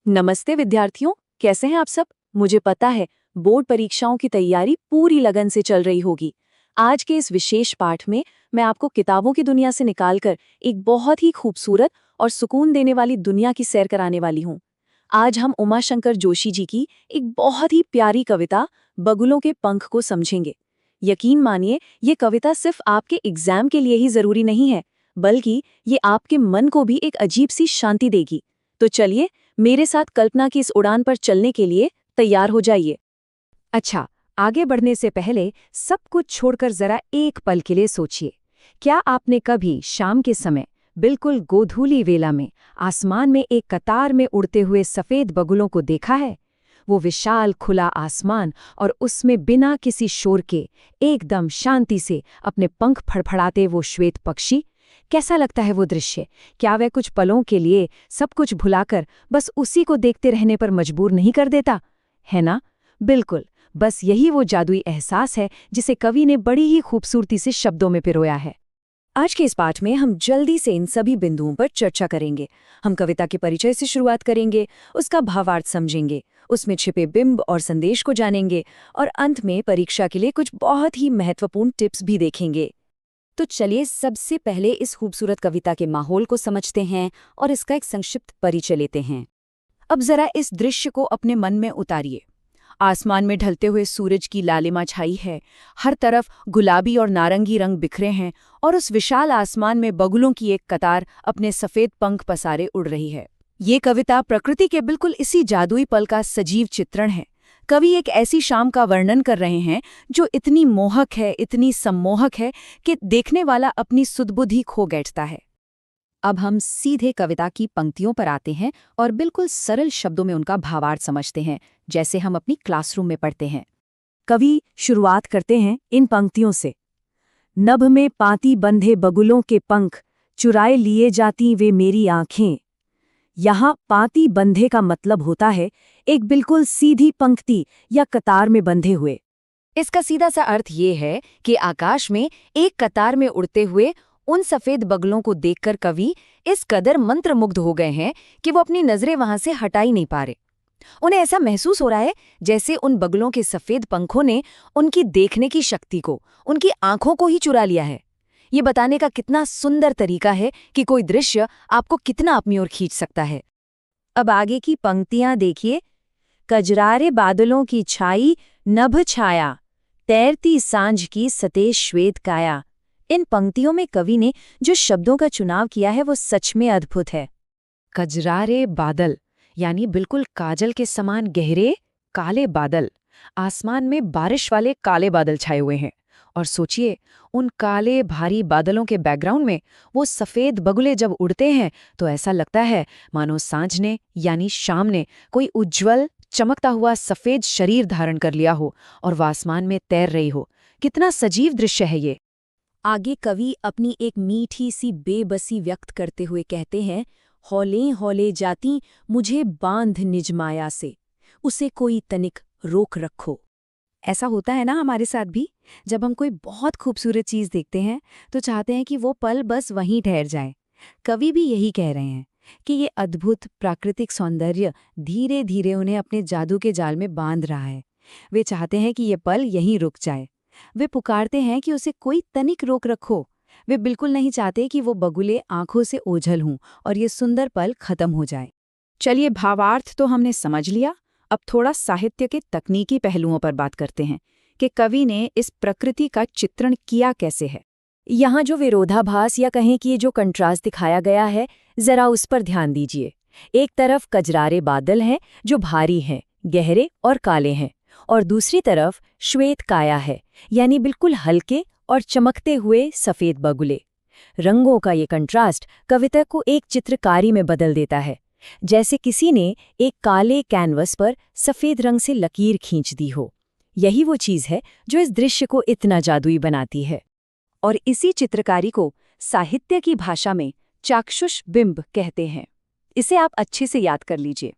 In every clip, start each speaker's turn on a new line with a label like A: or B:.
A: नमस्ते विद्यार्थियों, कैसे हैं आप सब? मुझे पता है बोर्ड परीक्षाओं की तैयारी पूरी लगन से चल रही होगी। आज के इस विशेष पाठ में मैं आपको किताबों की दुनिया से निकालकर एक बहुत ही खूबसूरत और सुकून देने वाली दुनिया की सैर कराने वाली हूँ। आज हम उमा शंकर जोशी जी की एक बहुत ही प्यारी कविता बगुलों के पंख को समझेंगे। यकीन मानिए, ये कविता सिर्फ आपके एग्जाम के लिए ही जरूरी नहीं है, बल्कि ये आपके मन को भी एक अजीब सी शांति देगी। तो चलिए, मेरे साथ कल्पना की इस उड़ान पर चलने के लिए तैयार हो जाइए।
B: अच्छा, आगे बढ़ने से पहले सब कुछ छोड़कर जरा एक पल के लिए सोचिए। क्या आपने कभी शाम के समय बिल्कुल गोधूली वेला में आसमान में एक कतार में उड़ते हुए सफेद बगुलों को देखा है? वो विशाल खुला आसमान और उसमें बिना किसी शोर के एकदम शांति से अपने पंख फड़फड़ाते वो श्वेत पक्षी। कैसा लगता है वो दृश्य? क्या वह कुछ पलों के लिए सब कुछ भुलाकर बस उसी को देखते रहने पर मजबूर नहीं कर देता? है ना? बिल्कुल, बस यही वो जादुई एहसास है जिसे कवि ने बड़ी ही खूबसूरती से शब्दों में पिरोया है। आज के इस पाठ में हम जल्दी से इन सभी बिंदुओं पर चर्चा करेंगे। हम कविता के परिचय से शुरुआत करेंगे, उसका भावार्थ समझेंगे, उसमें छिपे बिंब और संदेश को जानेंगे और अंत में परीक्षा के लिए कुछ बहुत ही महत्वपूर्ण टिप्स भी देखेंगे। तो चलिए सबसे पहले इस खूबसूरत कविता के माहौल को समझते हैं और इसका एक संक्षिप्त परिचय लेते हैं। अब जरा इस दृश्य को अपने मन में उतारिए। आसमान में ढलते हुए सूरज की लालिमा छाई है, हर तरफ गुलाबी और नारंगी रंग बिखरे हैं और उस विशाल आसमान में बगुलों की एक कतार अपने सफेद पंख पसारे उड़ रही है। ये कविता प्रकृति के बिल्कुल इसी जादुई पल का सजीव चित्रण है। कवि एक ऐसी शाम का वर्णन कर रहे हैं जो इतनी मोहक है, इतनी सम्मोहक है कि देखने वाला अपनी सुधबुद्धि खो बैठता है। अब हम सीधे कविता की पंक्तियों पर आते हैं और बिल्कुल सरल शब्दों में उनका भावार्थ समझते हैं, जैसे हम अपनी क्लासरूम में पढ़ते हैं।
A: कवि शुरुआत करते हैं इन पंक्तियों से। नभ में पाती बंधे बगुलों के पंख, चुराए लिए जाती वे मेरी आंखें। यहाँ पाती बंधे का मतलब होता है एक बिल्कुल सीधी पंक्ति या कतार में बंधे हुए।
B: इसका सीधा सा अर्थ ये है कि आकाश में एक कतार में उड़ते हुए उन सफेद बगुलों को देखकर कवि इस कदर मंत्रमुग्ध हो गए हैं कि वो अपनी नजरें वहां से हटा ही नहीं पा रहे। उन्हें ऐसा महसूस हो रहा है जैसे उन बगुलों के सफेद पंखों ने उनकी देखने की शक्ति को, उनकी आंखों को ही चुरा लिया है। ये बताने का कितना सुंदर तरीका है कि कोई दृश्य आपको कितना अपनी ओर खींच सकता है।
A: अब आगे की पंक्तियां देखिए। कजरारे बादलों की छाई नभ छाया, तैरती सांझ की सतेज श्वेत काया। इन पंक्तियों में कवि ने जो शब्दों का चुनाव किया है वो सच में अद्भुत है।
B: कजरारे बादल यानी बिल्कुल काजल के समान गहरे काले बादल। आसमान में बारिश वाले काले बादल छाए हुए हैं और सोचिए, उन काले भारी बादलों के बैकग्राउंड में वो सफेद बगुले जब उड़ते हैं तो ऐसा लगता है मानो सांझ ने यानी शाम ने कोई उज्ज्वल चमकता हुआ सफेद शरीर धारण कर लिया हो और वह आसमान में तैर रही हो। कितना सजीव दृश्य है ये।
A: आगे कवि अपनी एक मीठी सी बेबसी व्यक्त करते हुए कहते हैं, हौले हौले जाती मुझे बांध निज माया से, उसे कोई तनिक रोक रखो।
B: ऐसा होता है ना हमारे साथ भी, जब हम कोई बहुत खूबसूरत चीज देखते हैं तो चाहते हैं कि वो पल बस वहीं ठहर जाए। कवि भी यही कह रहे हैं कि ये अद्भुत प्राकृतिक सौंदर्य धीरे धीरे उन्हें अपने जादू के जाल में बांध रहा है। वे चाहते हैं कि ये पल यहीं रुक जाए। वे पुकारते हैं कि उसे कोई तनिक रोक रखो। वे बिल्कुल नहीं चाहते कि वो बगुले आंखों से ओझल हों और ये सुंदर पल खत्म हो जाए। चलिए, भावार्थ तो हमने समझ लिया। अब थोड़ा साहित्य के तकनीकी पहलुओं पर बात करते हैं कि कवि ने इस प्रकृति का चित्रण किया कैसे है।
A: यहाँ जो विरोधाभास या कहें कि ये जो कंट्रास्ट दिखाया गया है, जरा उस पर ध्यान दीजिए। एक तरफ कजरारे बादल हैं जो भारी हैं, गहरे और काले हैं, और दूसरी तरफ श्वेत काया है, यानी बिल्कुल हल्के और चमकते हुए सफेद बगुले। रंगों का ये कंट्रास्ट कविता को एक चित्रकारी में बदल देता है, जैसे किसी ने एक काले कैनवस पर सफेद रंग से लकीर खींच दी हो। यही वो चीज है जो इस दृश्य को इतना जादुई बनाती है। और इसी चित्रकारी को साहित्य की भाषा में चाक्षुष बिंब कहते हैं। इसे आप अच्छे से याद कर लीजिए।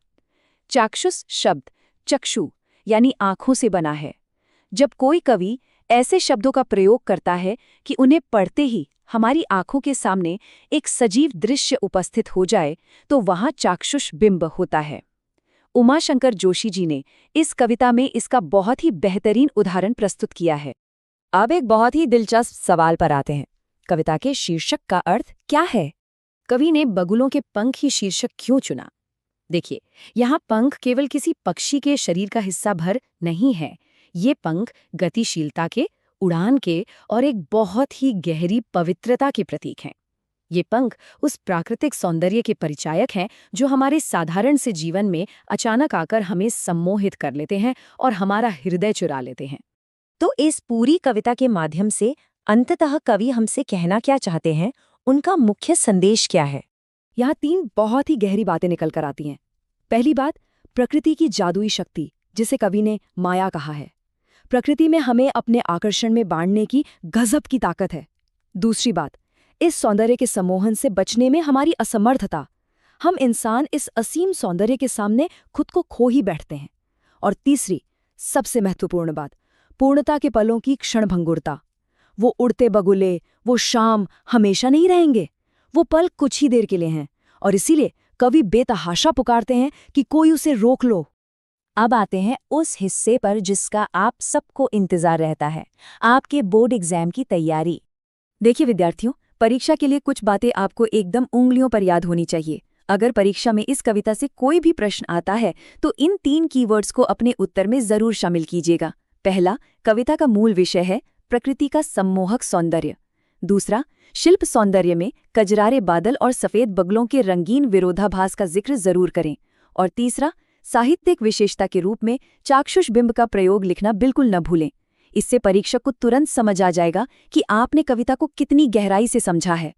A: चाक्षुष शब्द चक्षु यानी आंखों से बना है। जब कोई कवि ऐसे शब्दों का प्रयोग करता है कि उन्हें पढ़ते ही हमारी आंखों के सामने एक सजीव दृश्य उपस्थित हो जाए, तो वहां चाक्षुष बिंब होता है।
B: उमाशंकर जोशी जी ने इस कविता में इसका बहुत ही बेहतरीन उदाहरण प्रस्तुत किया है।
A: अब एक बहुत ही दिलचस्प सवाल पर आते हैं। कविता के शीर्षक का अर्थ क्या है? कवि ने बगुलों के पंख ही शीर्षक क्यों चुना? देखिए, यहाँ पंख केवल किसी पक्षी के शरीर का हिस्सा भर नहीं है। ये पंख गतिशीलता के, उड़ान के और एक बहुत ही गहरी पवित्रता के प्रतीक हैं। ये पंख उस प्राकृतिक सौंदर्य के परिचायक हैं जो हमारे साधारण से जीवन में अचानक आकर हमें सम्मोहित कर लेते हैं और हमारा हृदय चुरा लेते हैं।
B: तो इस पूरी कविता के माध्यम से अंततः कवि हमसे कहना क्या चाहते हैं, उनका मुख्य संदेश क्या है?
A: यहाँ 3 बहुत ही गहरी बातें निकल कर आती हैं। पहली बात, प्रकृति की जादुई शक्ति, जिसे कवि ने माया कहा है। प्रकृति में हमें अपने आकर्षण में बांधने की गजब की ताकत है। दूसरी बात, इस सौंदर्य के सम्मोहन से बचने में हमारी असमर्थता। हम इंसान इस असीम सौंदर्य के सामने खुद को खो ही बैठते हैं। और तीसरी, सबसे महत्वपूर्ण बात, पूर्णता के पलों की क्षणभंगुरता। वो उड़ते बगुले, वो शाम हमेशा नहीं रहेंगे। वो पल कुछ ही देर के लिए हैं और इसीलिए कवि बेतहाशा पुकारते हैं कि कोई उसे रोक लो।
B: अब आते हैं उस हिस्से पर जिसका आप सबको इंतजार रहता है, आपके बोर्ड एग्जाम की तैयारी।
A: देखिए विद्यार्थियों, परीक्षा के लिए कुछ बातें आपको एकदम उंगलियों पर याद होनी चाहिए। अगर परीक्षा में इस कविता से कोई भी प्रश्न आता है तो इन 3 कीवर्ड्स को अपने उत्तर में जरूर शामिल कीजिएगा। पहला, कविता का मूल विषय है प्रकृति का सम्मोहक सौंदर्य। दूसरा, शिल्प सौंदर्य में कजरारे बादल और सफेद बगलों के रंगीन विरोधाभास का जिक्र जरूर करें। और तीसरा, साहित्यिक विशेषता के रूप में चाक्षुष बिंब का प्रयोग लिखना बिल्कुल न भूलें। इससे परीक्षक को तुरंत समझ आ जाएगा कि आपने कविता को कितनी गहराई से समझा है।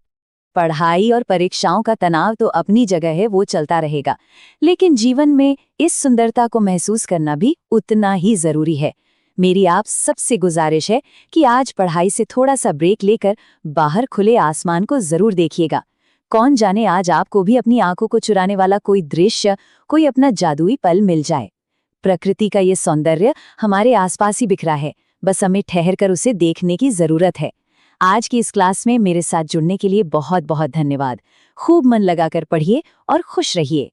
B: पढ़ाई और परीक्षाओं का तनाव तो अपनी जगह है, वो चलता रहेगा, लेकिन जीवन में इस सुंदरता को महसूस करना भी उतना ही जरूरी है। मेरी आप सबसे गुजारिश है कि आज पढ़ाई से थोड़ा सा ब्रेक लेकर बाहर खुले आसमान को जरूर देखिएगा। कौन जाने आज आपको भी अपनी आंखों को चुराने वाला कोई दृश्य, कोई अपना जादुई पल मिल जाए। प्रकृति का ये सौंदर्य हमारे आसपास ही बिखरा है, बस हमें ठहर कर उसे देखने की जरूरत है। आज की इस क्लास में मेरे साथ जुड़ने के लिए बहुत बहुत धन्यवाद। खूब मन लगाकर पढ़िए और खुश रहिए।